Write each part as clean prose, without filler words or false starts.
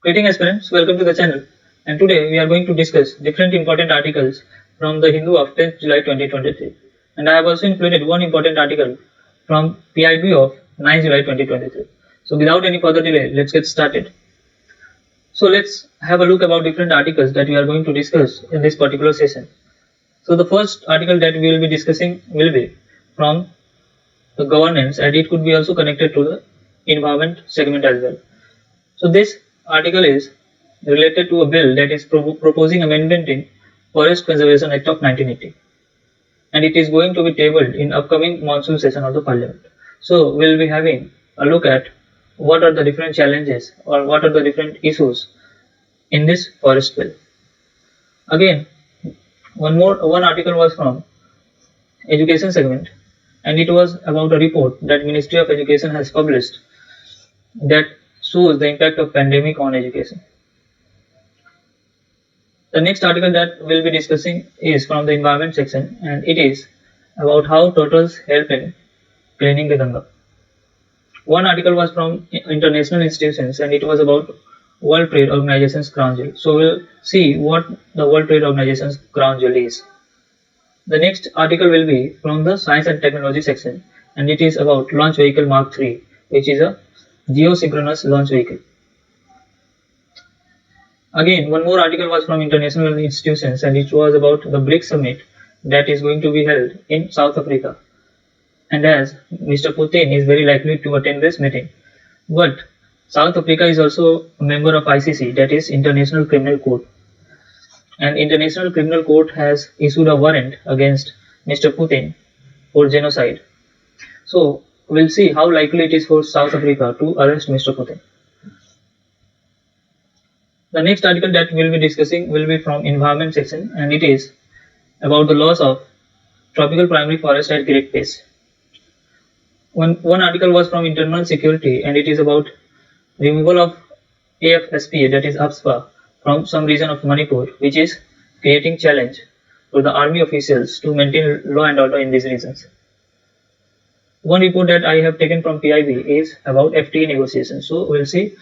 Greeting aspirants, welcome to the channel. And today we are going to discuss different important articles from the Hindu of 10th July 2023. And I have also included one important article from PIB of 9th July 2023. So without any further delay, let's get started. So let's have a look about different articles that we are going to discuss in this particular session. So the first article that we will be discussing will be from the governance, and it could be also connected to the environment segment as well. So this article is related to a bill that is proposing amendment in Forest Conservation Act of 1980, and it is going to be tabled in upcoming monsoon session of the Parliament. So we'll be having a look at what are the different challenges or what are the different issues in this forest bill. Again, one article was from education segment, and it was about a report that Ministry of Education has published that shows the impact of pandemic on education. The next article that we'll be discussing is from the environment section, and it is about how turtles help in cleaning the Ganga. One article was from international institutions, and it was about World Trade Organization's crown jewel. So we'll see what the World Trade Organization's crown jewel is. The next article will be from the science and technology section, and it is about launch vehicle Mark III, which is a geosynchronous launch vehicle. Again, one more article was from international institutions, and it was about the BRICS summit that is going to be held in South Africa. And as Mr. Putin is very likely to attend this meeting, but South Africa is also a member of ICC, that is International Criminal Court. And International Criminal Court has issued a warrant against Mr. Putin for genocide. So we'll see how likely it is for South Africa to arrest Mr. Putin. The next article that we'll be discussing will be from environment section, and it is about the loss of tropical primary forest at great pace. One article was from internal security, and it is about removal of AFSPA, that is AFSPA, from some region of Manipur, which is creating challenge for the army officials to maintain law and order in these regions. One report that I have taken from PIB is about FTA negotiations. So we'll see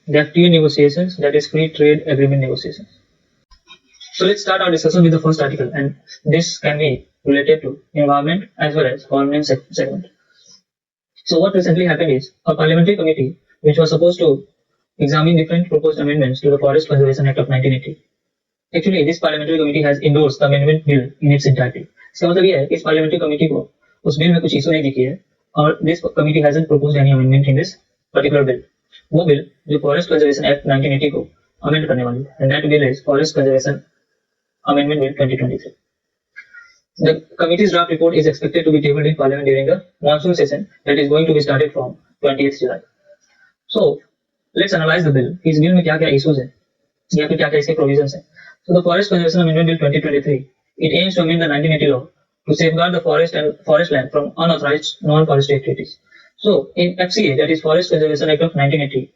the FTA negotiations, that is free trade agreement negotiations. So let's start our discussion with the first article, and this can be related to environment as well as government segment. So what recently happened is a parliamentary committee which was supposed to examine different proposed amendments to the Forest Conservation Act of 1980. Actually, this parliamentary committee has endorsed the amendment bill in its entirety. इसका मतलब ये है कि इस parliamentary committee को उस bill में कुछ issue नहीं दिखी है, और this committee hasn't proposed any amendment in this particular bill. वो bill जो Forest Conservation Act 1980 को amend करने वाली है, and that bill is Forest Conservation Amendment Bill 2023. The committee's draft report is expected to be tabled in Parliament during the monsoon session that is going to be started from 20th July. So let's analyze the bill. इस bill में क्या-क्या issues हैं या फिर क्या-क्या इसके provisions हैं. So the Forest Conservation Amendment Bill 2023, it aims to amend the 1980 law to safeguard the forest and forest land from unauthorized non-forestry activities. So in FCA, that is Forest Conservation Act of 1980,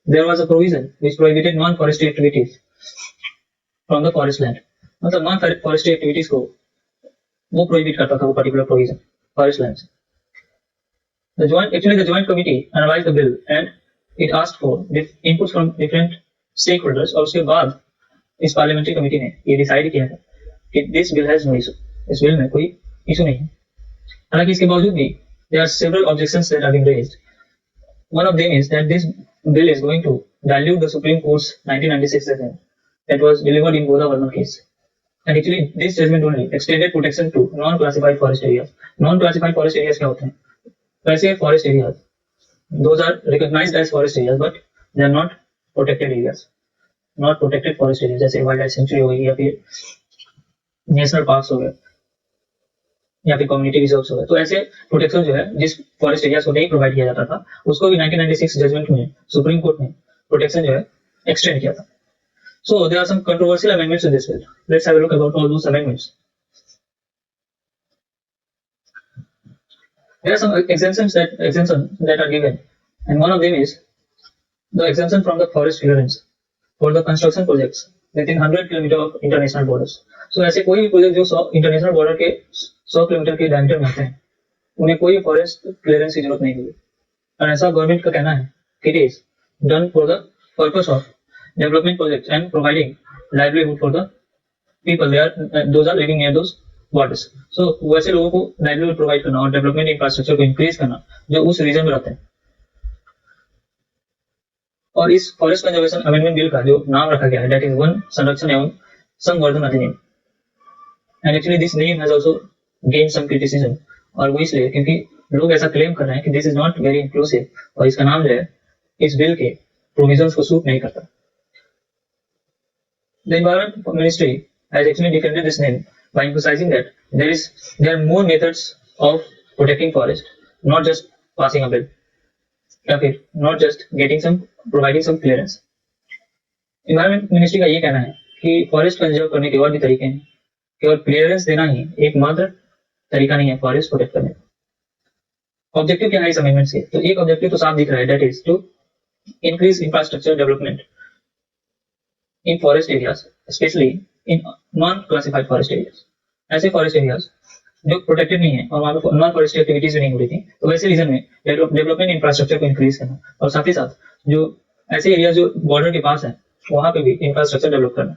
there was a provision which prohibited non-forestry activities from the forest land. मतलब non-forestry activities को वो prohibit करता था वो particular provision forest lands. The joint committee analyzed the bill and it asked for inputs from different stakeholders, और उसके बाद इस parliamentary committee ने ये decide किया था कि this bill has no issue. इस bill में कोई issue नहीं है. हालांकि इसके बावजूद भी there are several objections that have been raised. One of them is that this bill is going to dilute the Supreme Court's 1996 judgment that was delivered in Godavarman case. And actually, this judgment only extended protection to non-classified forest areas. Non-classified forest areas क्या होते हैं? वैसे forest areas, those are recognized as forest areas, but they are not protected areas, not protected forest areas. जैसे wild life sanctuary हो गई या फिर national parks हो गए या फिर कम्युनिटी रिजर्व्स हो गए. तो ऐसे प्रोटेक्शन जो है जिस फॉरेस्ट एरियाज को नहीं प्रोवाइड किया जाता था, उसको भी 1996 जजमेंट में सुप्रीम कोर्ट ने प्रोटेक्शन जो है एक्सटेंड किया था. So there are some controversial amendments in this bill. Let's have a look about all those amendments. There are some exemptions that are given, and one of them is the exemption from the forest clearance for the construction projects within 100 km of international borders. So ऐसे कोई भी project जो 100 international border के 100 kilometre के diameter में होते हैं, उन्हें कोई फॉरेस्ट क्लियरेंस की जरूरत नहीं होगी. और ऐसा गवर्नमेंट का कहना है कि it is done for the purpose of development projects and providing livelihood for the people those are living near those waters. So वैसे लोगों को livelihood provide करना और development infrastructure को increase करना जो उस region में रहते हैं. और इस फॉरेस्ट कंजर्वेशन अमेंडमेंट बिल का जो नाम रखा गया है दैट इज वन संरक्षण एवं संवर्धन अधिनियम. And actually this name has also gain some criticism. और वो इसलिए क्योंकि लोग ऐसा क्लेम कर रहे हैं कि this is not very inclusive और इसका नाम जो है इस बिल के प्रोविजंस को सूट नहीं करता. The environment ministry has actually defended this name by emphasizing that there are more methods of protecting forest, not just passing a bill. Okay, not just getting some providing some clearance. Environment ministry का ये कहना है कि forest conserve करने के और भी तरीके हैं, केवल क्लियरेंस देना ही एकमात्र तरीका नहीं है फॉरेस्ट प्रोटेक्ट करने का. ऑब्जेक्टिव क्या है इस अमेंडमेंट से? तो एक ऑब्जेक्टिव तो साफ दिख रहा है that is to increase infrastructure development in forest areas, specially in non classified forest areas. ऐसे फॉरेस्ट एरियाज जो प्रोटेक्टेड नहीं है और वहां पे नॉन फॉरेस्ट एक्टिविटीज भी नहीं हो रही थी, तो वैसे रीजन में डेवलपमेंट इंफ्रास्ट्रक्चर को इंक्रीज करना और साथ ही साथ जो ऐसे एरियाज जो बॉर्डर के पास है वहां पे भी इंफ्रास्ट्रक्चर डेवलप करना.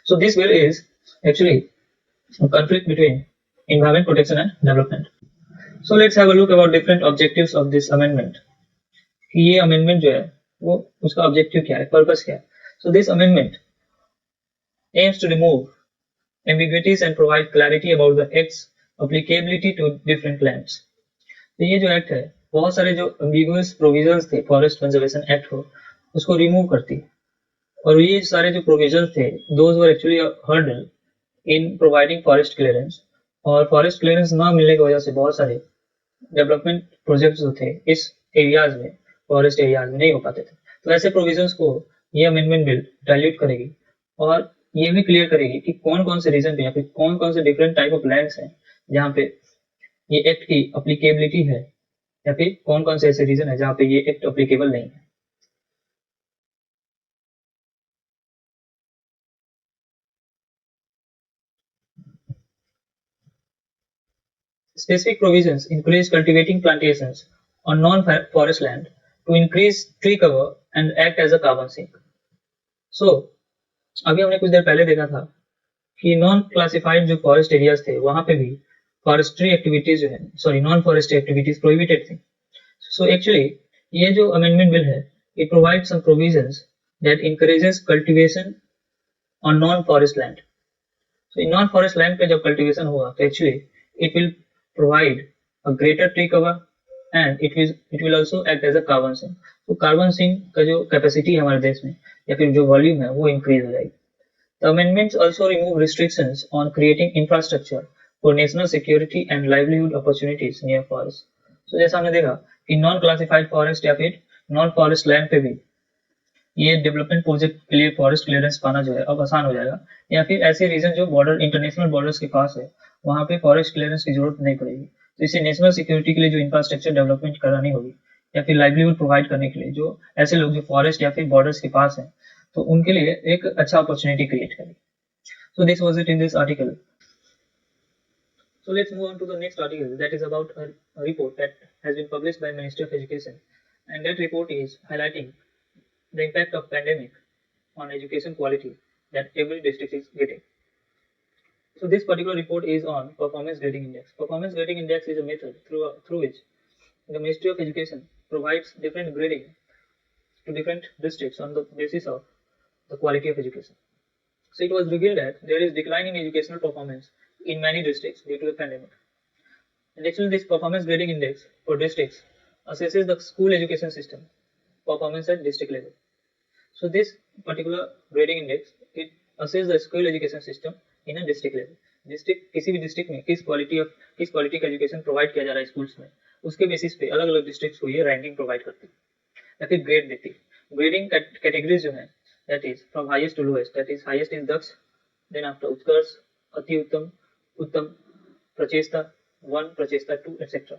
So this bill is actually conflict between environment protection and development. So let's have a look about different objectives of this amendment. कि ये amendment जो है वो उसका objective क्या है, purpose क्या है. So this amendment aims to remove ambiguities and provide clarity about the act's applicability to different lands. तो ये जो act है बहुत सारे जो ambiguous provisions थे forest conservation act को उसको remove करती है. और ये सारे जो provisions थे those were actually a hurdle in providing forest clearance. और फॉरेस्ट क्लियरेंस ना मिलने की वजह से बहुत सारे डेवलपमेंट प्रोजेक्ट्स जो थे इस एरियाज में फॉरेस्ट एरियाज में नहीं हो पाते थे. तो ऐसे प्रोविजंस को ये अमेंडमेंट बिल डाइल्यूट करेगी और ये भी क्लियर करेगी कि कौन कौन से रीजन पे या फिर कौन कौन से डिफरेंट टाइप ऑफ लैंड्स हैं जहाँ पे ये एक्ट की अप्लीकेबिलिटी है या फिर कौन कौन से ऐसे रीजन है जहाँ पे ये एक्ट अप्लीकेबल नहीं है. Specific provisions encourage cultivating plantations on non-forest land to increase tree cover and act as a carbon sink. So, अभी हमने कुछ देर पहले देखा था कि नॉन क्लासिफाइड जो फॉरेस्ट एरियाज थे वहां पे भी फॉरेस्ट्री एक्टिविटीज जो है नॉन फॉरेस्ट्री एक्टिविटीज प्रोहिबिटेड थी. सो एक्चुअली ये जो अमेंडमेंट बिल है it provide some provisions that encourages cultivation on non forest land. So in non forest land पे जब कल्टीवेशन होगा तो actually it will provide a greater tree cover and it will also act as a carbon sink. तो carbon sink का जो capacity है हमारे देश में या फिर जो वॉल्यूम है वो इंक्रीज हो जाएगी. The amendments also remove restrictions on creating infrastructure for national security and livelihood opportunities near forests. So जैसा हमने देखा कि नॉन क्लासिफाइड फॉरेस्ट या फिर नॉन फॉरेस्ट लैंड पे भी ये डेवलपमेंट प्रोजेक्ट के लिए फॉरेस्ट क्लियरेंस पाना जो है अब आसान हो जाएगा. या फिर ऐसे रीजन जो बॉर्डर इंटरनेशनल बॉर्डर्स के पास है वहां पे फॉरेस्ट क्लियरेंस की जरूरत नहीं पड़ेगी. तो इससे नेशनल सिक्योरिटी के लिए जो इंफ्रास्ट्रक्चर डेवलपमेंट करानी होगी या फिर लाइवलीहुड प्रोवाइड करने के लिए जो ऐसे लोग जो फॉरेस्ट या फिर बॉर्डर्स के पास हैं तो उनके लिए एक अच्छा अपॉर्चुनिटी क्रिएट करेगी. So this was it in this article. So let's move on to the next article that is about a report that has been published by Ministry of Education, and that report is highlighting the impact of pandemic on education quality that every district is getting. So this particular report is on performance grading index. Performance grading index is a method through which the Ministry of Education provides different grading to different districts on the basis of the quality of education. So it was revealed that there is decline in educational performance in many districts due to the pandemic. And actually this performance grading index for districts assesses the school education system performance at district level. So this particular grading index it assesses the school education system in a district level. District किसी भी district में किस quality का education provide किया जा रहा है schools में उसके बेसिस पे अलग अलग डिस्ट्रिक्ट्स को ये रैंकिंग प्रोवाइड करती है या फिर ग्रेड देती है. ग्रेडिंग कैटेगरीज जो है that is from highest to lowest, that is highest is दक्ष, देन आफ्टर उत्कर्ष, अति उत्तम, उत्तम, प्रचेष्टा 1, प्रचेष्टा 2 etc.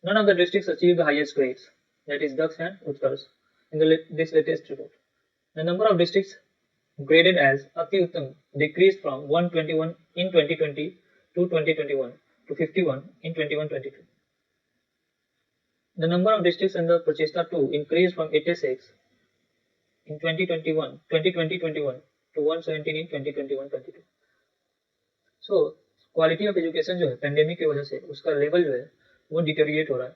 None of the districts achieved the highest grades, that is Daksh and Utkarsh, in this latest report. The number of districts graded as Ati Uttam decreased from 121 in 2020 to 2021 to 51 in 21-22. The number of districts under Prachesta 2 increased from 86 in 2021 to 117 in 2021-22. So quality of education जो है pandemic की वजह से उसका level जो है वो deteriorate हो रहा है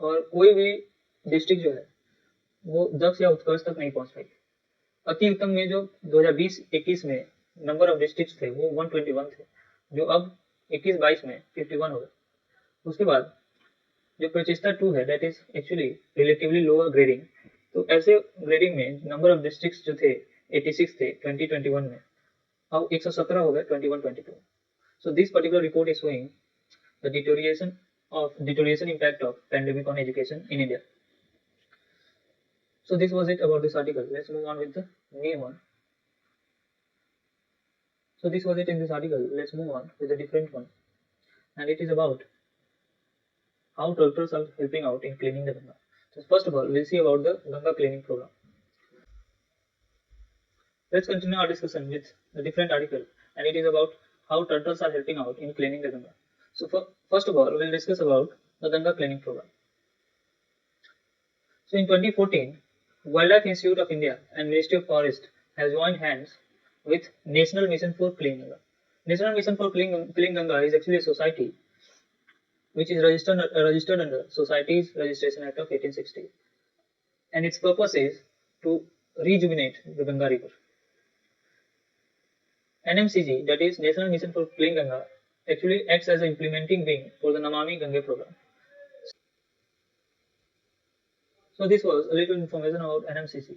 और कोई भी डिस्ट्रिक्ट जो है वो दक्ष या उत्कर्ष तक नहीं पहुंच पाई। अति उत्तम में जो 2020-21 में नंबर ऑफ डिस्ट्रिक्ट्स थे वो 121 थे, जो अब 21-22 में 51 हो गए। उसके बाद जो प्रचेस्ता 2 है that is actually relatively lower grading, तो ऐसे ग्रेडिंग में नंबर ऑफ डिस्ट्रिक्ट्स जो थे 86 थे 2021 में, अब 117 हो गए 21-22। So this particular report is showing the deterioration impact of pandemic on education in India. So this was it about this article. Let's move on with the new one. So this was it in this article. Let's move on with a different one, and it is about how turtles are helping out in cleaning the Ganga. So first of all, we'll see about the Ganga cleaning program. Let's continue our discussion with a different article, and it is about how turtles are helping out in cleaning the Ganga. So first of all, we'll discuss about the Ganga cleaning program. So in 2014, Wildlife Institute of India and Ministry of Forest has joined hands with National Mission for Clean Ganga. National Mission for Clean Ganga is actually a society which is registered under Societies Registration Act of 1860, and its purpose is to rejuvenate the Ganga river. NMCG, that is National Mission for Clean Ganga, actually acts as an implementing wing for the Namami Gange program. So this was a little information about NMCC.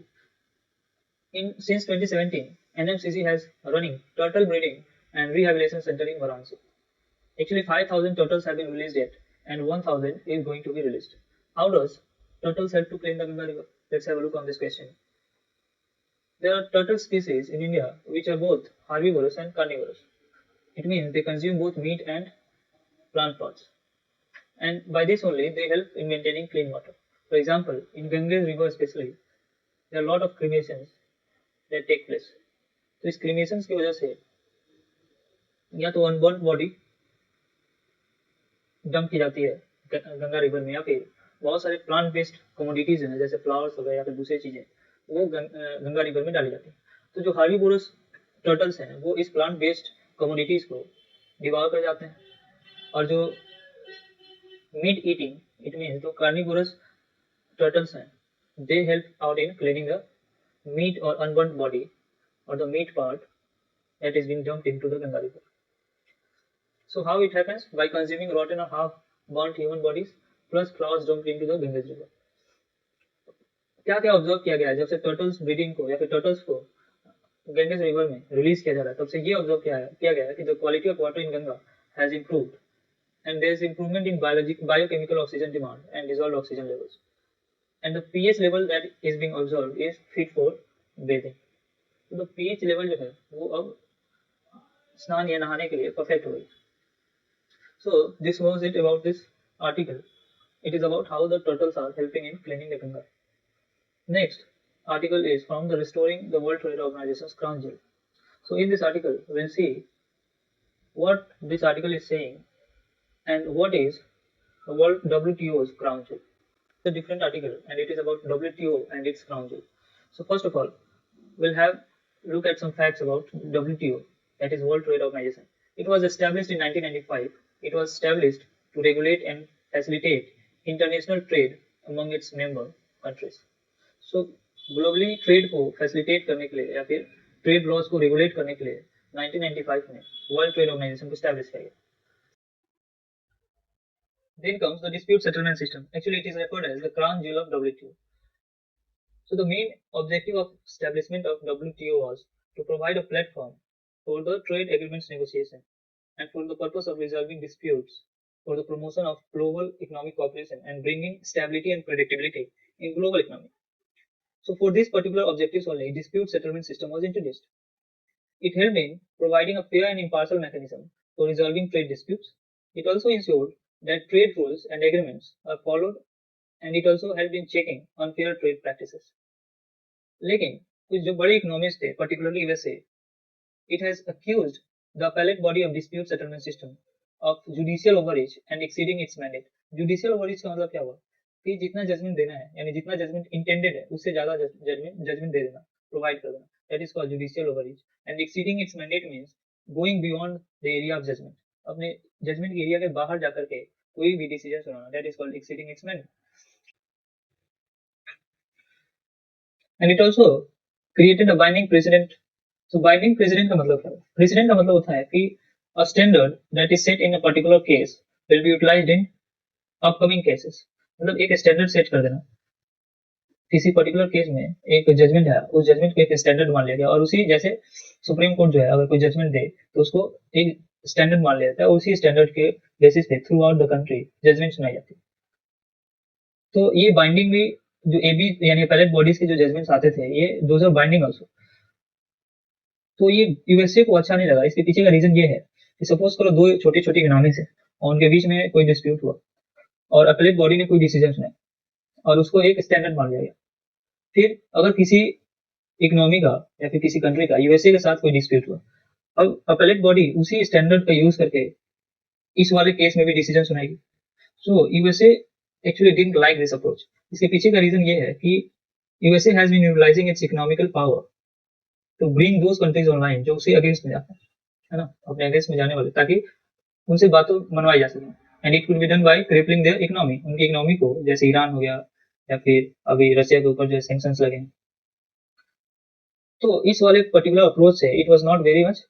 Since 2017, NMCC has running turtle breeding and rehabilitation center in Varanasi. Actually 5,000 turtles have been released yet, and 1,000 is going to be released. How does turtles help to clean the Ganga river? Let's have a look on this question. There are turtle species in India which are both herbivorous and carnivorous. It means they consume both meat and plant parts, and by this only they help in maintaining clean water. For example, in Ganges river especially, there are a lot of cremations that take place. तो इस cremations की वजह से या तो unburn body dump की जाती है गंगा रिवर में, या फिर बहुत सारे प्लांट बेस्ड कमोडिटीज हैं जैसे फ्लावर्स हो गए या फिर दूसरी चीजें वो गंगा रिवर में डाली जाती है। तो जो हार्बीवोरस टर्टल्स हैं वो इस प्लांट बेस्ड कमोडिटीज को डिवोर कर जाते हैं, और जो मीट ईटिंग इट मीन्स जो कार्निवोरस turtles हैं they help out in cleaning the meat or unburnt body or the meat part that is being dumped into the Ganga river. So how it happens? By consuming rotten or half burnt human bodies plus flowers dumped into the Ganges river. क्या क्या observe किया गया है जब से turtles breeding को या फिर टर्टल्स को गंगेज रिवर में रिलीज किया जा रहा है, तब से ये ऑब्जर्व किया गया है कि the quality of water in Ganga has improved and there is improvement in biochemical oxygen demand and dissolved oxygen levels, and the pH level that is being observed is fit for bathing. तो the pH level जो है वो अब स्नान या नहाने के लिए परफेक्ट हो गई। So this was it about this article. It is about how the turtles are helping in cleaning the Ganga. Next article is from the Restoring the World Trade Organization's Crown Jewel. So in this article we'll see what this article is saying and what is the World WTO's Crown Jewel. It's a different article and it is about WTO and its Crown Jewel. So first of all, we'll have look at some facts about WTO, that is World Trade Organization. It was established in 1995. It was established to regulate and facilitate international trade among its member countries. So globally trade को facilitate करने के लिए या फिर trade laws को regulate करने के लिए 1995 में वर्ल्ड ट्रेड ऑर्गेनाइजेशन को एस्टैब्लिश किया गया। Then comes the dispute settlement system. Actually, it is referred as the crown jewel of WTO. So the main objective of establishment of WTO was to provide a platform for the trade agreements negotiation and for the purpose of resolving disputes for the promotion of global economic cooperation and bringing stability and predictability in global economy. So for these particular objectives only, dispute settlement system was introduced. It helped in providing a fair and impartial mechanism for resolving trade disputes. It also ensured that trade rules and agreements are followed, and it also helped in checking unfair trade practices. लेकिन कुछ जो बड़े economics थे, particularly USA, it has accused the appellate body of dispute settlement system of judicial overreach and exceeding its mandate. Judicial overreach का मतलब क्या हुआ कि जितना जजमेंट देना है, यानी जितना जजमेंट इंटेंडेड है उससे ज्यादा जजमेंट दे देना, प्रोवाइड कर देना, that is called judicial overreach. And exceeding its mandate means going beyond the area of judgment, अपने जजमेंट के एरिया के बाहर जाकर के कोई भी डिसीजन सुनाना, that is called exceeding its mandate. And it also created a binding precedent. तो बाइंडिंग प्रेसिडेंट का मतलब क्या है? प्रेसिडेंट का मतलब होता है कि a standard that is set in a particular case will be utilised in upcoming cases. मतलब एक स्टैंडर्ड सेट कर देना, किसी पर्टिकुलर केस में एक जजमेंट है, उस जजमेंट को एक स्टैंडर्ड मान लिया गया, और उसी जैसे सुप्रीम कोर्ट जो है अगर कोई जजमेंट दे तो उसको एक स्टैंडर्ड मान लिया जाता है, उसी स्टैंडर्ड के बेसिस पे throughout the country judgment सुनाई जाती है। तो ये बाइंडिंग भी, जो एबी यानी अपीलेट बॉडीज के जो जजमेंट्स आते थे, ये दोज आर बाइंडिंग आल्सो। तो ये यूएसए को अच्छा नहीं लगा। इसके पीछे का रीजन ये है कि सपोज करो दो छोटी छोटी इकोनॉमीज है और उनके बीच में कोई डिस्प्यूट हुआ और अपीलेट बॉडी ने कोई डिसीजन सुना और उसको एक स्टैंडर्ड मान लिया गया। फिर अगर किसी इकोनॉमी का या फिर किसी कंट्री का यूएसए के साथ कोई डिस्प्यूट हुआ, अब अपीलेट बॉडी उसी स्टैंडर्ड का यूज करके इस वाले केस में भी डिसीजन सुनाएगी। So USA actually didn't like this approach. इसके पीछे का रीजन ये है कि USA has been utilising its economical power to bring those countries online जो उसे अगेंस्ट में जाते हैं, है ना, अपने अगेंस्ट में जाने वाले, ताकि उनसे बातों मनवाई जा सके। And it could be done by crippling there economy, उनकी इकोनॉमी को, जैसे ईरान हो गया या फिर अभी रशिया के ऊपर जो सैंक्शंस लगे हैं। तो इस वाले पर्टिकुलर अप्रोच से it was not very much,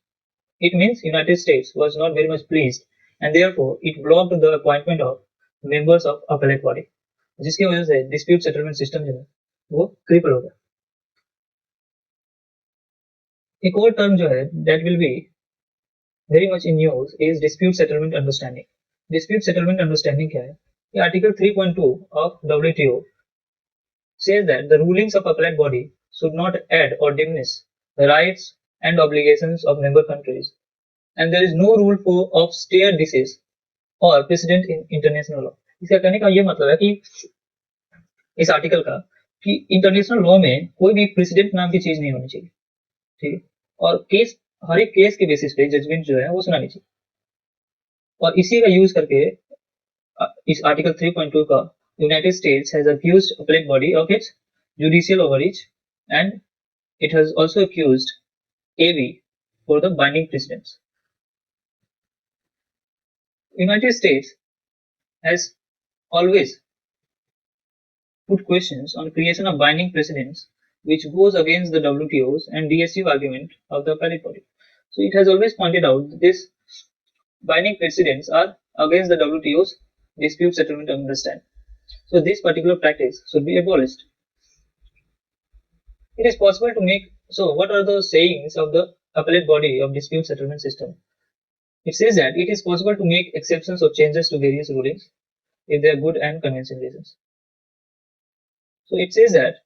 it means United states was not very much pleased and therefore it blocked the appointment of members of appellate body, जिसकी वजह से डिस्प्यूट सेटलमेंट सिस्टम जो है वो क्रिपल हो गया। एक और टर्म जो है that will be very much in use is dispute settlement understanding. Dispute settlement understanding क्या है? ये Article 3.2 of WTO says that the rulings of appellate body should not add or diminish the rights and obligations of member countries, and there is no rule for of stare decisis or precedent in international law. इसका कहने का ये मतलब है कि इस article का कि इंटरनेशनल लॉ में कोई भी प्रेसिडेंट नाम की चीज नहीं होनी चाहिए, ठीक है, और केस, हर एक केस के बेसिस पे जजमेंट जो है वो सुनानी चाहिए। और इसी का यूज करके इस आर्टिकल 3.2 का United states has accused appellate body of its judicial overreach and it has also accused AB for the binding precedents. United States has always put questions on creation of binding precedents which goes against the WTO's and DSU argument of the appellate body. So it has always pointed out that these binding precedents are against the WTO's dispute settlement understanding. So this particular practice should be abolished. It is possible to make, so what are the sayings of the appellate body of dispute settlement system? It says that it is possible to make exceptions or changes to various rulings if they are good and convincing reasons. So it says that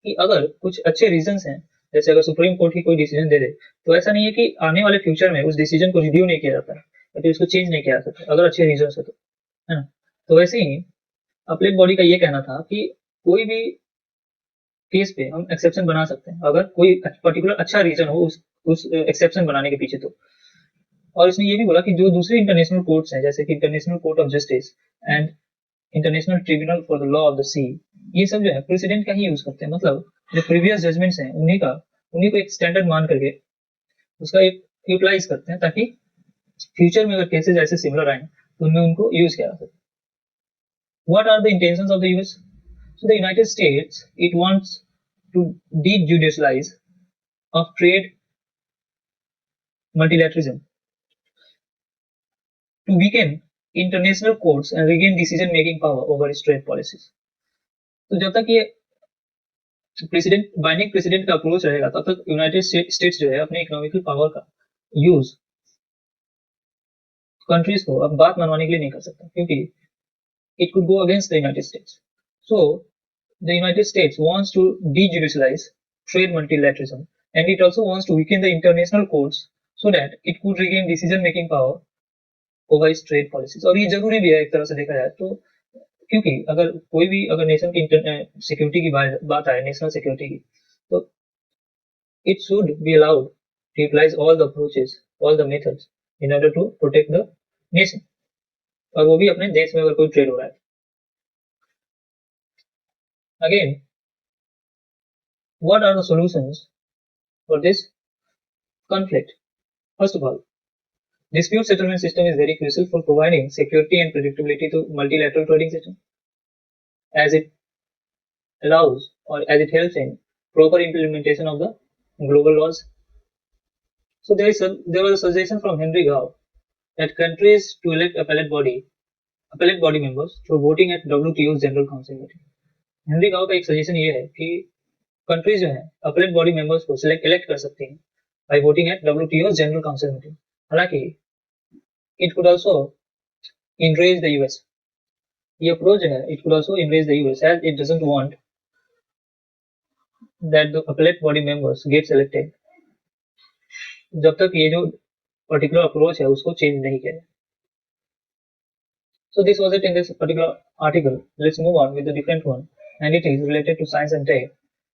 कि अगर कुछ अच्छे reasons हैं, जैसे अगर supreme court की कोई decision दे दे, तो ऐसा नहीं है कि आने वाले फ्यूचर में उस डिसीजन को रिव्यू नहीं किया जाता है या फिर उसको चेंज नहीं किया जा सकता अगर अच्छे रीजन है तो, है ना। तो वैसे ही अपीलेट बॉडी का ये कहना था कि कोई भी केस पे हम एक्सेप्शन बना सकते हैं अगर कोई पर्टिकुलर अच्छा रीजन हो उस एक्सेप्शन बनाने के पीछे। तो और इसने ये भी बोला कि जो दूसरे इंटरनेशनल कोर्ट्स हैं, जैसे कि International Court of Justice and International Tribunal for the Law of the Sea, ये सब जो है प्रेसिडेंट का ही यूज करते हैं। मतलब जो प्रीवियस जजमेंट्स हैं उन्हीं को एक स्टैंडर्ड मान करके उसका एक यूटिलाइज करते हैं, ताकि फ्यूचर में अगर केसेस ऐसे सिमिलर आए तो उनमें उनको यूज किया जा सके। What are the intentions of the US? So the United States, it wants to de-judicialize of trade multilateralism, to weaken international courts and regain decision-making power over its trade policies. तो जब तक ये binding precedent का approach रहेगा तब तक United states जो है अपने इकोनॉमिकल पावर का यूज कंट्रीज को अब बात मनवाने के लिए नहीं कर सकता, क्योंकि it could go against the United States. So the United States wants to de-judicialize trade multilateralism, and it also wants to weaken the international courts so that it could regain decision-making power over its trade policies. और ये जरूरी भी है एक तरह से देखा जाए तो, क्योंकि अगर कोई भी अगर नेशन की सिक्योरिटी की बात आए, नेशनल सिक्योरिटी की, तो it should be allowed to utilize all the approaches, all the methods in order to protect the nation, और वो भी अपने देश में अगर कोई ट्रेड हो रहा है। Again, what are the solutions for this conflict? First of all, dispute settlement system is very crucial for providing security and predictability to multilateral trading system, as it allows or as it helps in proper implementation of the global laws. So there was a suggestion from Henry Gao that countries to elect appellate body members through voting at WTO's General Council meeting. Henry गांव का एक suggestion ये है कि countries जो है अपलेट body members को इलेक्ट कर सकती हैं by voting at WTO General Council meeting. हालांकि it could also enrage the US. ये अप्रोच जो है it could also enrage the US as it doesn't want that the appellate body members get selected जब तक ये जो particular approach है उसको चेंज नहीं किया. So this was it in this particular article. Let's move on with the different one, and it is related to science and tech,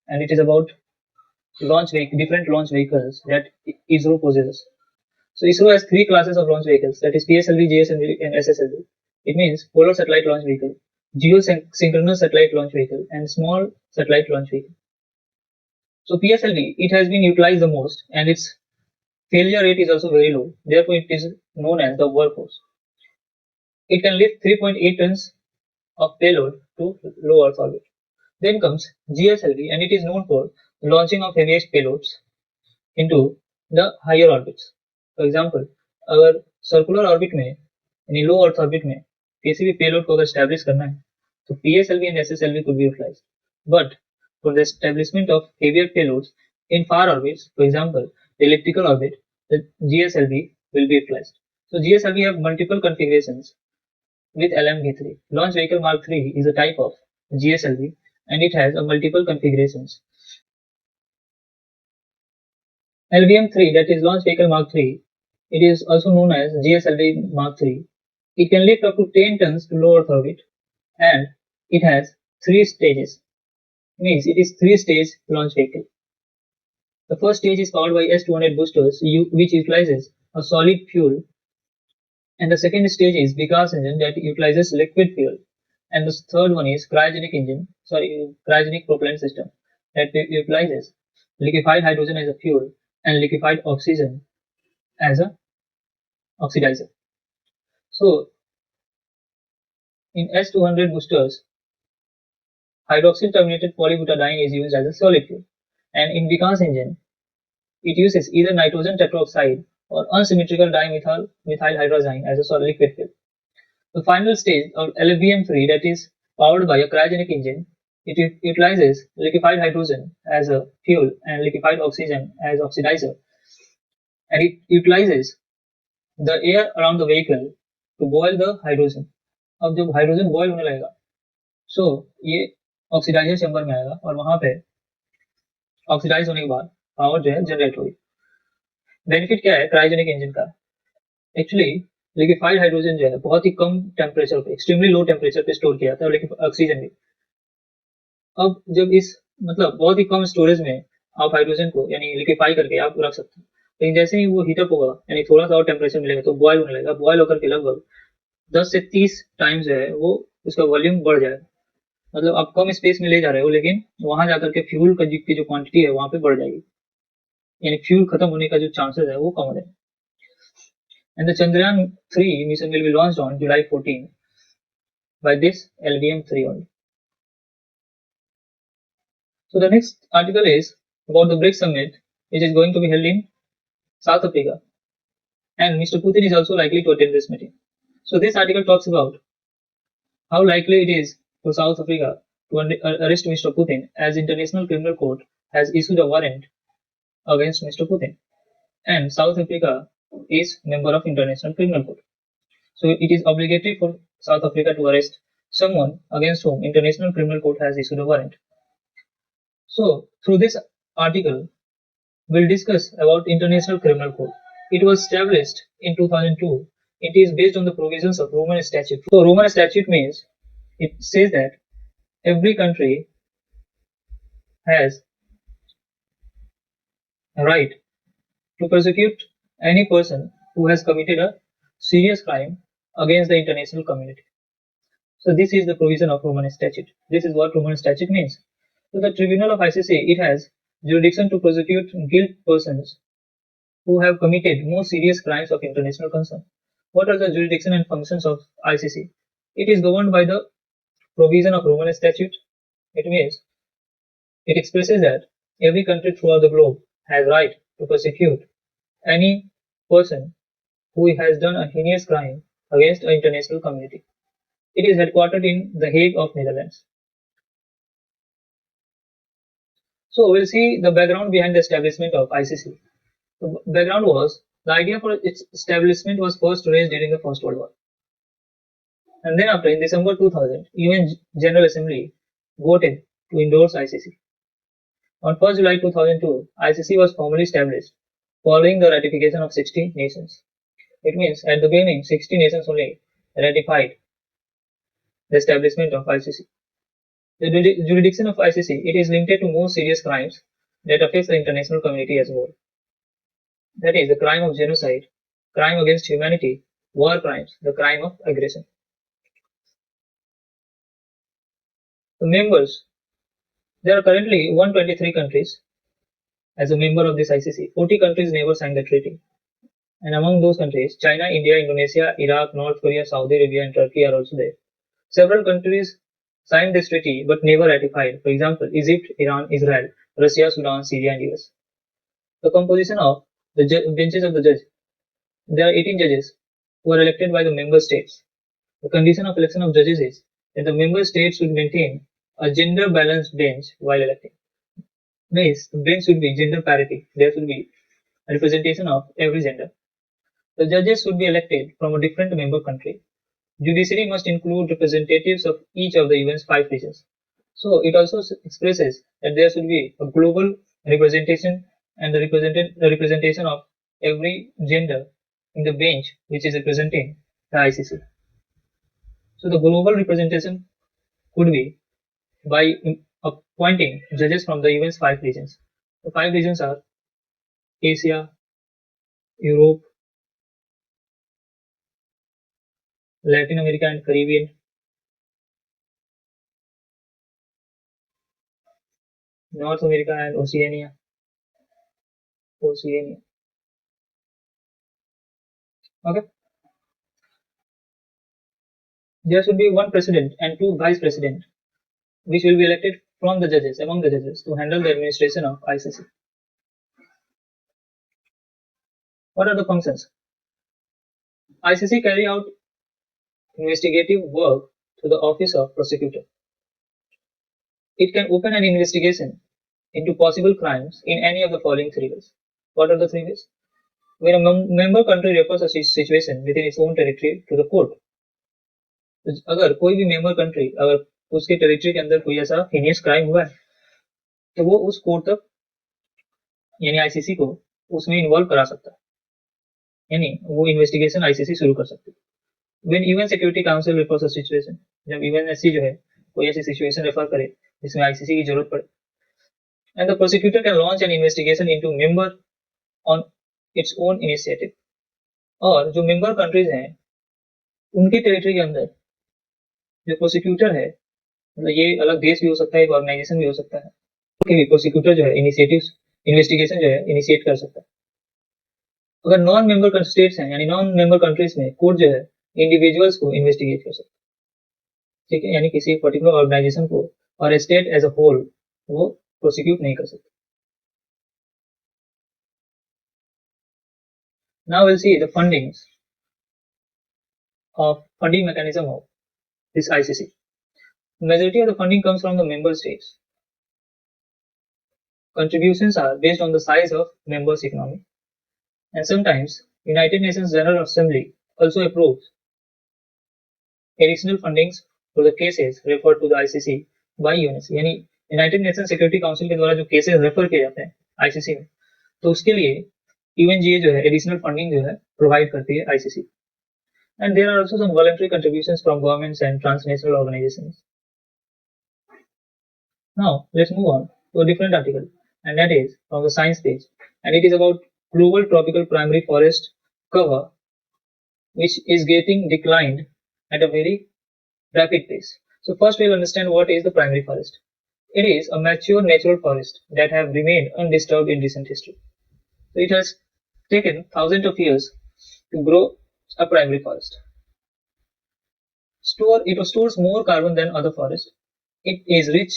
and it is about different launch vehicles that ISRO possesses. So ISRO has three classes of launch vehicles, that is PSLV, GSLV, and SSLV. It means polar satellite launch vehicle, geosynchronous satellite launch vehicle, and small satellite launch vehicle. So PSLV, it has been utilized the most, and its failure rate is also very low. Therefore, it is known as the workhorse. It can lift 3.8 tons of payload to low Earth orbit. Then comes GSLV, and it is known for launching of heaviest payloads into the higher orbits. For example, अगर circular orbit में यानी लो earth orbit में किसी भी payload को अगर establish करना है तो PSLV and SSLV could be utilized. But for the establishment of heavier payloads in far orbits, for example, the elliptical orbit, the GSLV will be utilized. So GSLV have multiple configurations with LMV3. Launch Vehicle Mark III is a type of GSLV, and it has a multiple configurations. LVM3, that is Launch Vehicle Mark III, it is also known as GSLV Mark III. It can lift up to 10 tons to low Earth orbit, and it has 3 stages. Means it is 3-stage launch vehicle. The first stage is powered by S-200 boosters, which utilizes a solid fuel, and the second stage is Vikas engine that utilizes liquid fuel, and the third one is cryogenic propellant system that utilizes liquefied hydrogen as a fuel and liquefied oxygen as a oxidizer. So in S-200 boosters, hydroxyl terminated polybutadiene is used as a solid fuel, and in Vikas engine, it uses either nitrogen tetroxide or unsymmetrical dimethyl hydrazine as a solid liquid fuel. The final stage, or LVM3, that is powered by a cryogenic engine, it utilizes liquefied hydrogen as a fuel and liquefied oxygen as oxidizer, and it utilizes the air around the vehicle to boil the hydrogen. अब जब hydrogen boil होने लगेगा सो ये oxidiser chamber में आएगा और वहां पे ऑक्सीडाइज होने के बाद पावर जो है जनरेट होगी. बेनिफिट क्या है क्रायोजेनिक इंजन का? एक्चुअली लिक्विफाइड हाइड्रोजन जो है बहुत ही कम टेम्परेचर पे, एक्सट्रीमली लो टेम्परेचर पे स्टोर किया जाता है, लेकिन ऑक्सीजन भी. अब जब इस बहुत ही कम स्टोरेज में आप हाइड्रोजन को यानी लिक्विफाई करके आप रख सकते हैं, लेकिन जैसे ही वो हीटअप होगा यानी थोड़ा सा और टेम्परेचर मिलेगा तो बॉयल होने लगेगा. बॉयल होकर के लगभग 10 से 30 टाइम्स जो है वो उसका वॉल्यूम बढ़ जाएगा. मतलब आप कम स्पेस में ले जा रहे हो, लेकिन वहां जाकर के फ्यूल की जो क्वांटिटी है वहां पे बढ़ जाएगी, यानी फ्यूल खत्म होने का जो चांसेस है वो कम हो जाएगा. And the Chandrayaan 3 mission will be launched on July 14 by this LVM3 only. So the next article is about the BRICS summit, which is going to be held in South Africa, and Mr. Putin is also likely to attend this meeting. So this article talks about how likely it is for South Africa to arrest Mr. Putin, as International Criminal Court has issued a warrant against Mr. Putin, and South Africa is member of International Criminal Court. So it is obligatory for South Africa to arrest someone against whom International Criminal Court has issued a warrant. So through this article, we'll discuss about International Criminal Court. It was established in 2002. It is based on the provisions of Roman Statute. So Roman Statute means it says that every country has a right to prosecute any person who has committed a serious crime against the international community. So this is the provision of Roman statute. This is what Roman statute means. So the tribunal of ICC, it has jurisdiction to prosecute guilty persons who have committed more serious crimes of international concern. What are the jurisdiction and functions of ICC? It is governed by the provision of Roman statute. It means it expresses that every country throughout the globe has right to prosecute any person who has done a heinous crime against an international community. It is headquartered in The Hague of Netherlands. So we'll see the background behind the establishment of ICC. The background was the idea for its establishment was first raised during the First World War. And then after, in December 2000, UN General Assembly voted to endorse ICC. On 1st July 2002, ICC was formally established following the ratification of 60 nations. It means at the beginning, 60 nations only ratified the establishment of ICC. The jurisdiction of ICC, it is limited to more serious crimes that affect the international community as a whole. That is the crime of genocide, crime against humanity, war crimes, the crime of aggression. The members, there are currently 123 countries as a member of this ICC. 40 countries never signed the treaty. And among those countries, China, India, Indonesia, Iraq, North Korea, Saudi Arabia, and Turkey are also there. Several countries signed this treaty but never ratified. For example, Egypt, Iran, Israel, Russia, Sudan, Syria, and US. The composition of the benches of the judge. There are 18 judges who are elected by the member states. The condition of election of judges is that the member states should maintain a gender balanced bench while electing. Means the bench should be gender parity. There should be a representation of every gender. The judges should be elected from a different member country. Judiciary must include representatives of each of the UN's 5 regions. So it also expresses that there should be a global representation and the representation of every gender in the bench which is representing the ICC. So the global representation could be by appointing judges from the UN's 5 regions. The 5 regions are Asia, Europe, Latin America and Caribbean, North America and Oceania. Okay. There should be one president and 2 vice presidents, which will be elected from the judges, among the judges, to handle the administration of ICC. What are the functions? ICC carry out investigative work to the office of prosecutor. It can open an investigation into possible crimes in any of the following 3 ways. What are the 3 ways? When a member country refers a situation within its own territory to the court, अगर कोई भी member country अगर उसके territory के अंदर कोई ऐसा heinous crime हुआ है तो वो उस कोर्ट तक यानी आईसीसी को उसमें इन्वॉल्व करा सकता है यानी वो इन्वेस्टिगेशन आईसीसी शुरू कर सकती है when UN security council refers a situation जब यूएनएससी जो है कोई ऐसी सिचुएशन रेफर करे जिसमें आईसीसी की जरूरत पड़े and the prosecutor can launch N investigation into member on its own initiative और जो मेंबर कंट्रीज हैं उनके टेरिटरी के अंदर जो प्रोसिक्यूटर है मतलब ये अलग देश भी हो सकता है एक ऑर्गेनाइजेशन भी हो सकता है कि भी प्रोसिक्यूटर जो है इनिशिएटिव्स इन्वेस्टिगेशन जो है इनिशिएट कर सकता है अगर नॉन मेंबर स्टेट्स हैं यानी नॉन मेंबर कंट्रीज में कोर्ट जो है इंडिविजुअल्स को इन्वेस्टिगेट कर सकता है ठीक है यानी किसी पर्टिकुलर ऑर्गेनाइजेशन को और स्टेट एज अ होल वो प्रोसिक्यूट नहीं कर सकते Now we'll see the funding mechanism of this ICC. Majority of the funding comes from the member states. Contributions are based on the size of members' economy. And sometimes United Nations General Assembly also approves additional fundings for the cases referred to the ICC by UNSC. यानी United Nations Security Council के द्वारा जो cases refer किए जाते हैं ICC में तो उसके लिए UNGA जो है एडिशनल फंडिंग जो है प्रोवाइड करती है ICC and there are also some voluntary contributions from governments and transnational organisations now let's move on to a different article and that is from the science page and it is about global tropical primary forest cover which is getting declined at a very rapid pace. So first we'll understand what is the primary forest. It is a mature natural forest that have remained undisturbed in recent history. So it has taken thousands of years to grow a primary forest. It stores more carbon than other forests. It is rich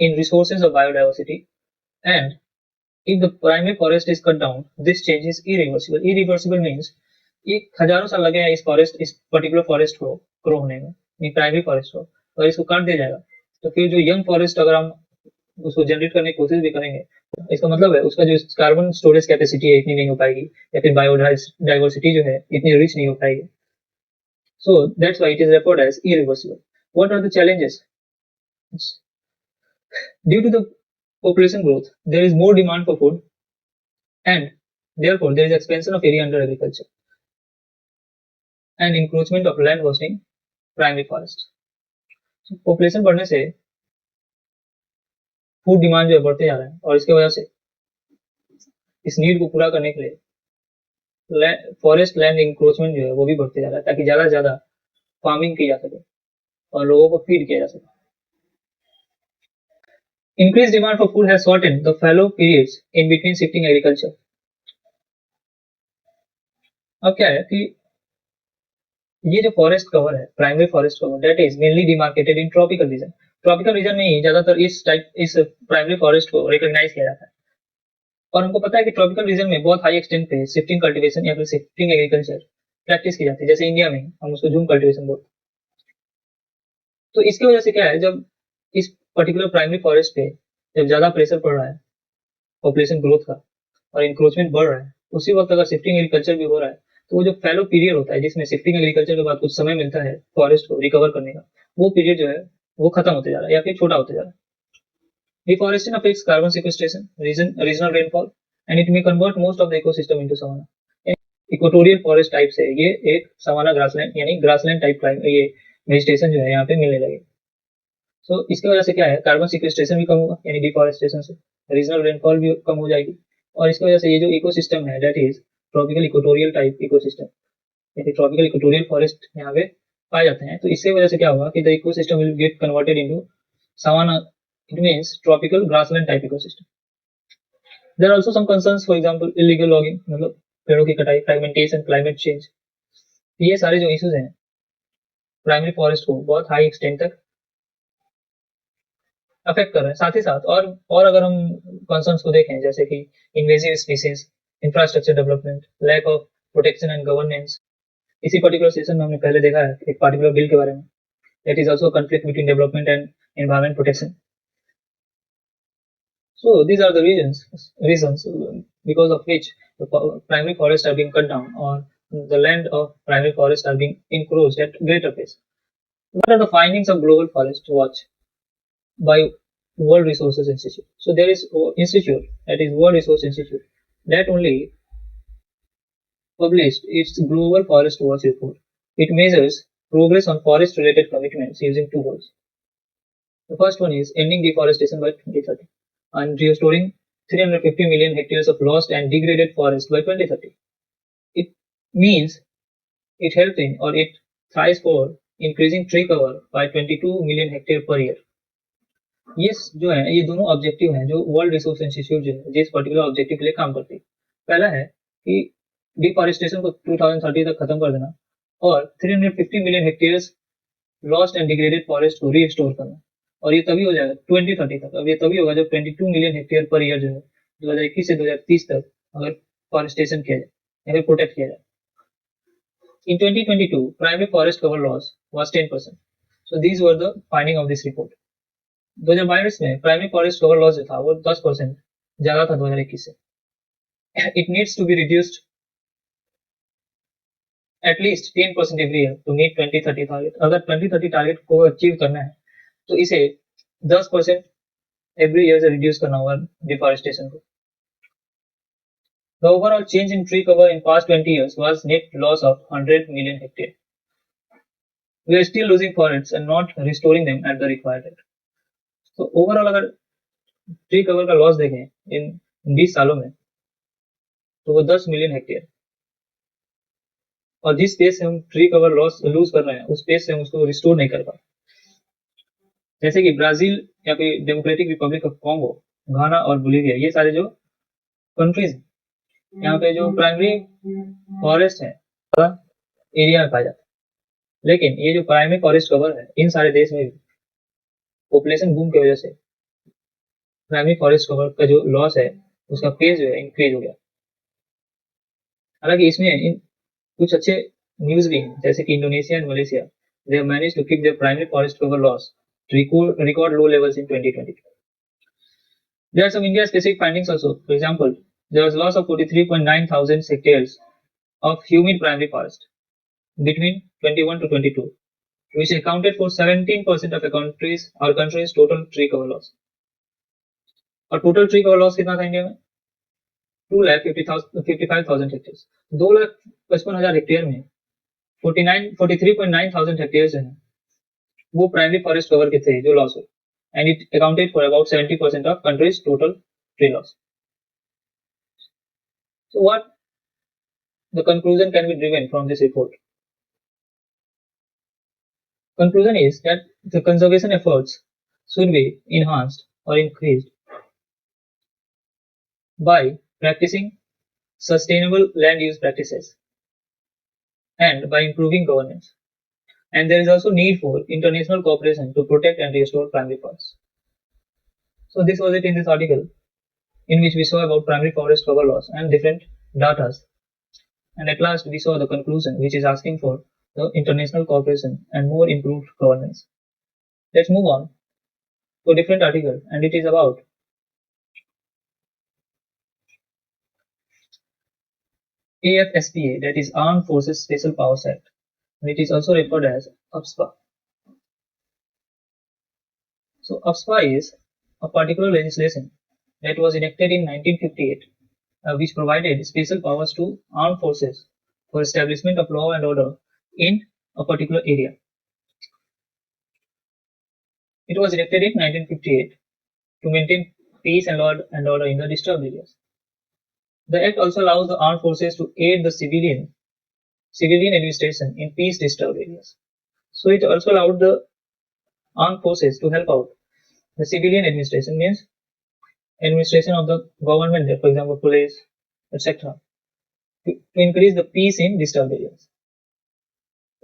in resources of biodiversity, and if the primary forest is cut down, this change is irreversible. Irreversible means ये हजारों साल लगे हैं इस particular forest को grow होने में, ये प्राइमरी फॉरेस्ट को, और इसको काट दिया जाएगा तो फिर जो यंग फॉरेस्ट अगर हम उसको जनरेट करने की कोशिश भी करेंगे, इसका मतलब है उसका जो कार्बन स्टोरेज कैपेसिटी है इतनी नहीं हो पाएगी, या फिर बायोडाइवर्सिटी जो है इतनी रिच नहीं हो पाएगी. So that's why it is referred as irreversible. What are the challenges? Due to the population growth, there is more demand for food, and therefore there is expansion of area under agriculture and encroachment of land hosting primary forest. So population बढ़ने से food demand जो है बढ़ते जा रहा है, और इसके वजह से इस नीड को पूरा करने के लिए फॉरेस्ट लैंड इंक्रोचमेंट जो है वो भी बढ़ते जा रहा है, ताकि ज्यादा से ज्यादा फार्मिंग की जा सके और लोगों को फीड किया जा सके. Increased demand for food has shortened the fallow periods in between shifting agriculture. अब क्या है कि ये जो फॉरेस्ट कवर है, primary forest cover, that is mainly demarcated in tropical region. Tropical region में ही ज्यादातर इस प्राइमरी फॉरेस्ट को रिकॉग्नाइज किया जाता है. और हमको पता है कि ट्रॉपिकल रीजन में बहुत हाई एक्सटेंट पे शिफ्टिंग कल्टीवेशन या फिर शिफ्टिंग एग्रीकल्चर प्रैक्टिस की जाती है, जैसे इंडिया में हम उसको झूम कल्टीवेशन बोलते हैं. तो इसकी वजह से क्या है, जब इस पर्टिकुलर प्राइमरी फॉरेस्ट पे जब ज्यादा प्रेशर पड़ रहा है पॉपुलेशन ग्रोथ का और इंक्रोचमेंट बढ़ रहा है, उसी वक्त अगर शिफ्टिंग एग्रीकल्चर भी हो रहा है, तो वो जो फैलो पीरियड होता है जिसमें शिफ्टिंग एग्रीकल्चर के बाद कुछ समय मिलता है फॉरेस्ट को रिकवर करने का, वो पीरियड जो है वो खत्म होते जा रहा है या फिर छोटा होते जा रहा है. Deforestation affects carbon sequestration, regional rainfall, and it may convert most of the ecosystem into savanna. Equatorial forest type से ये एक सवाना ग्रासलैंड यानी ग्रासलैंड टाइप ये वेजिटेशन जो है यहाँ पे मिलने लगे. सो इसकी वजह से क्या है, कार्बन सिक्वेस्ट्रेशन भी कम होगा यानी डिफॉरेस्टेशन से, रीजनल रेनफॉल भी कम हो जाएगी, और इसकी वजह से ये जो इकोसिस्टम है that is tropical equatorial type ecosystem यानी ट्रॉपिकल इक्वेटोरियल फॉरेस्ट यहाँ पे पाए जाते हैं. तो इससे वजह से क्या होगा कि the ecosystem will get converted into savanna, it means tropical grassland type ecosystem. There are also some concerns, for example illegal logging, मतलब पेड़ों की कटाई, फ्रेगमेंटेशन, क्लाइमेट चेंज. ये सारे जो इश्यूज हैं प्राइमरी फॉरेस्ट को बहुत हाई एक्सटेंट तक अफेक्ट कर रहे हैं. साथ ही साथ और अगर हम कंसर्न्स को देखें, जैसे कि invasive species, infrastructure development, lack of protection and governance. इसी पर्टिकुलर सेशन में हमने पहले देखा है एक पर्टिकुलर बिल के बारे में, that is also conflict between development and environment protection. So these are the reasons because of which the primary forests are being cut down, or the land of primary forests are being encroached at greater pace. What are the findings of Global Forest Watch by World Resources Institute? So there is institute, that is World Resource Institute, that only published its Global Forest Watch report. It measures progress on forest related commitments using two goals. The first one is ending deforestation by 2030 and restoring 350 million hectares of lost and degraded forest by 2030. It means it helps in, or it tries for, increasing tree cover by 22 million hectare per year. ये जो है ये दोनों objective हैं जो world resource institute जो है जिस पर्टिकुलर ऑब्जेक्टिव के लिए काम करती है. पहला है कि डिफॉरेस्टेशन को 2030 तक खत्म कर देना और 350 million hectares lost and degraded forest को रीस्टोर करना, और ये तभी हो जाएगा 2030 तक. अब ये तभी होगा जब 22 मिलियन हेक्टेयर पर ईयर जो है 2021 से 2030 तक अगर फॉरेस्टेशन किया जाए या फिर प्रोटेक्ट किया जाए. In 2022, primary forest cover loss was 10%. So these were the finding of this report. 2022 में प्राइमरी फॉरेस्ट कवर लॉस जो था वो 10% ज्यादा था 2021 से. It needs to be reduced at least 10% every year to meet 2030 target. अगर 2030 टारगेट को achieve करना है तो इसे 10% एवरी ईयर से रिड्यूस करना होगा डिफॉरेस्टेशन को. The overall change in tree cover in past 20 years was net loss of 100 million hectares. We are still losing forests and not restoring them at the required rate. तो overall अगर tree cover का loss देखें इन 20 सालों में तो वो 10 million hectare और जिस स्पेस से हम ट्री कवर लूज कर रहे हैं उस स्पेस से हम उसको रिस्टोर नहीं कर पाए। जैसे कि ब्राजील या फिर डेमोक्रेटिक रिपब्लिक ऑफ कॉन्गो, घाना और बोलिविया, ये सारे जो कंट्रीज हैं, यहाँ पे जो प्राइमरी फॉरेस्ट है एरिया में पाया जाता है, लेकिन ये जो प्राइमरी फॉरेस्ट कवर है इन सारे देश में पॉपुलेशन बूम की वजह से प्राइमरी फॉरेस्ट कवर का जो लॉस है उसका पेज जो है इंक्रीज हो गया। हालांकि इसमें कुछ अच्छे न्यूज भी हैं, जैसे कि Indonesia and Malaysia they have managed to keep their primary forest cover loss record low levels in 2020. There are some India specific findings also. For example, there was loss of 43.9 thousand hectares of humid primary forest between 21 to 22, which accounted for 17% of our country's total tree cover loss. और total tree cover loss कितना था India में? 2,55,000 hectare. 2,55,000 hectare में 43.9 thousand hectare जो है वो primary forest cover के थे जो लॉस हुए, and it accounted for about 70% of countries total tree loss. So what the conclusion can be driven from this report? Conclusion is that the conservation efforts should be enhanced or increased by practicing sustainable land use practices and by improving governance. And there is also need for international cooperation to protect and restore primary forests. So this was it in this article, in which we saw about primary forest cover loss and different datas. And at last we saw the conclusion, which is asking for the international cooperation and more improved governance. Let's move on to a different article, and it is about AFSPA, that is Armed Forces Special Powers Act, and it is also referred as AFSPA. So AFSPA is a particular legislation that was enacted in 1958, which provided special powers to armed forces for establishment of law and order in a particular area. It was enacted in 1958 to maintain peace and law and order in the disturbed areas. The act also allows the armed forces to aid the civilian administration in peace disturbed areas. So it also allowed the armed forces to help out the civilian administration, means administration of the government, for example police, etc., to increase the peace in disturbed areas.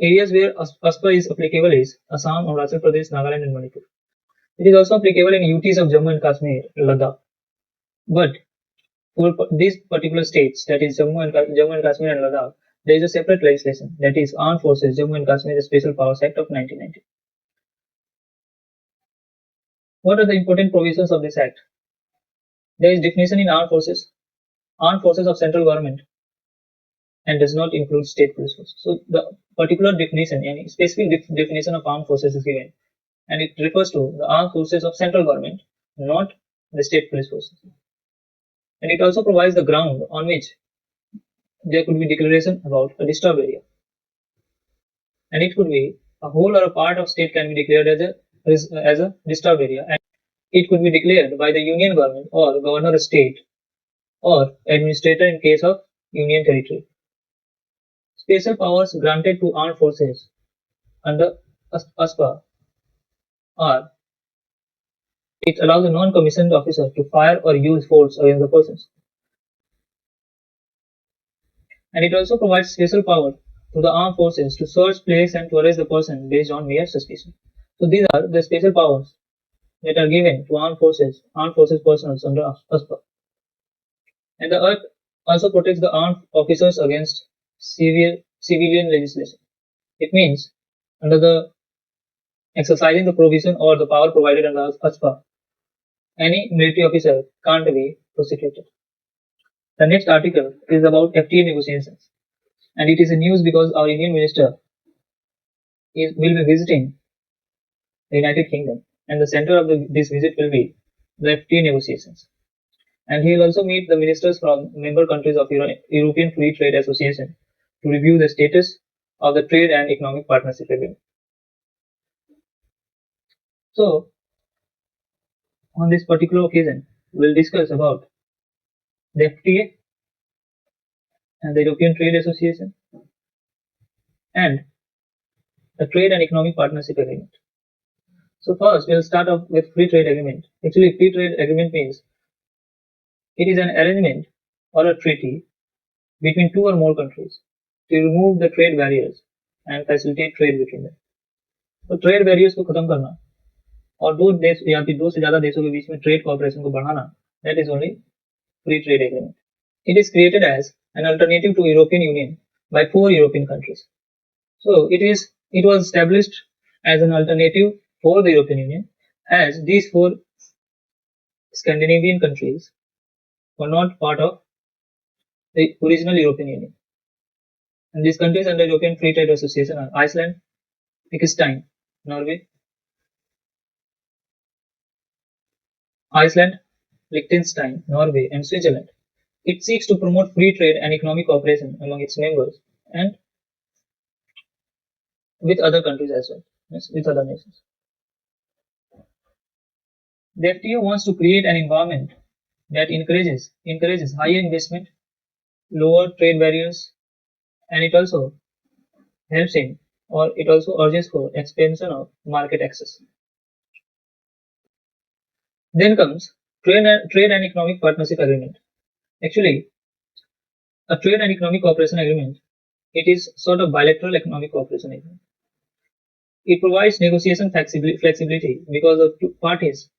Areas where ASPA is applicable is Assam, Arunachal Pradesh, Nagaland and Manipur. It is also applicable in UTs of Jammu and Kashmir, Ladakh. But for these particular states, that is Jammu and Kashmir and Ladakh, there is a separate legislation, that is Armed Forces Jammu and Kashmir Special Powers Act of 1990. What are the important provisions of this act? There is definition in armed forces of central government, and does not include state police forces. So the particular definition, any specific definition of armed forces is given, and it refers to the armed forces of central government, not the state police forces. And it also provides the ground on which there could be declaration about a disturbed area, and it could be a whole or a part of state can be declared as a disturbed area, and it could be declared by the union government or governor of state or administrator in case of union territory. Special powers granted to armed forces under ASPA are: it allows a non-commissioned officer to fire or use force against the persons. And it also provides special power to the armed forces to search, place and to arrest the person based on mere suspicion. So these are the special powers that are given to armed forces personnel under ASPA. And the Act also protects the armed officers against civilian legislation. It means under the exercising the provision or the power provided under ASPA, any military officer can't be prosecuted. The next article is about FTA negotiations, and it is a news because our Indian minister will be visiting the United Kingdom, and the center of this visit will be the FTA negotiations. And he will also meet the ministers from member countries of European Free Trade Association to review the status of the trade and economic partnership agreement. So, on this particular occasion, we will discuss about the FTA and the European Trade Association, and the Trade and Economic Partnership Agreement. So first, we'll start off with Free Trade Agreement. Actually, Free Trade Agreement means it is an arrangement or a treaty between two or more countries to remove the trade barriers and facilitate trade between them. तो trade barriers को खत्म करना और दो देश या फिर दो से ज्यादा देशों के बीच में ट्रेड कोऑपरेशन को बढ़ाना, that is only free trade agreement. It is created as an alternative to European Union by 4 European countries. So it was established as an alternative for the European Union, as these 4 Scandinavian countries were not part of the original European Union. And these countries under European Free Trade Association are Iceland, Liechtenstein, Norway, and Switzerland. It seeks to promote free trade and economic cooperation among its members and with other countries as well, yes, with other nations. The FTO wants to create an environment that encourages higher investment, lower trade barriers, and it also helps in, or it also urges for expansion of market access. Then comes Trade and Economic Partnership Agreement. Actually, a Trade and Economic Cooperation Agreement, it is sort of bilateral economic cooperation agreement. It provides negotiation flexibility because the two parties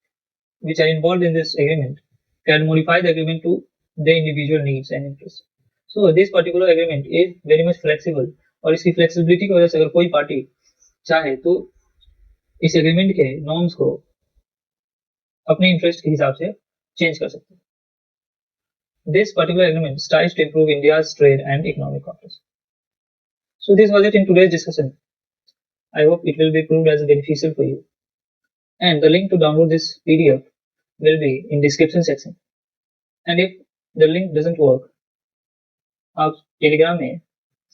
which are involved in this agreement can modify the agreement to their individual needs and interests. So this particular agreement is very much flexible, और इसकी flexibility की वजह से अगर कोई party चाहे तो इस एग्रीमेंट के नॉर्म्स को अपने इंटरेस्ट के हिसाब से चेंज कर सकते हैं. This particular agreement strives to improve India's trade and economic cooperation. So this was it in today's discussion. I hope it will be proved as beneficial for you. And the link to download this PDF will be in description section. And if the link doesn't work, आप Telegram में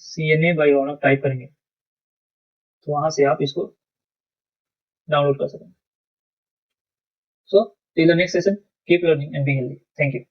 CNA by Raunak type करेंगे तो वहां से आप इसको download कर सकेंगे. So till the next session, keep learning and be healthy. Thank you.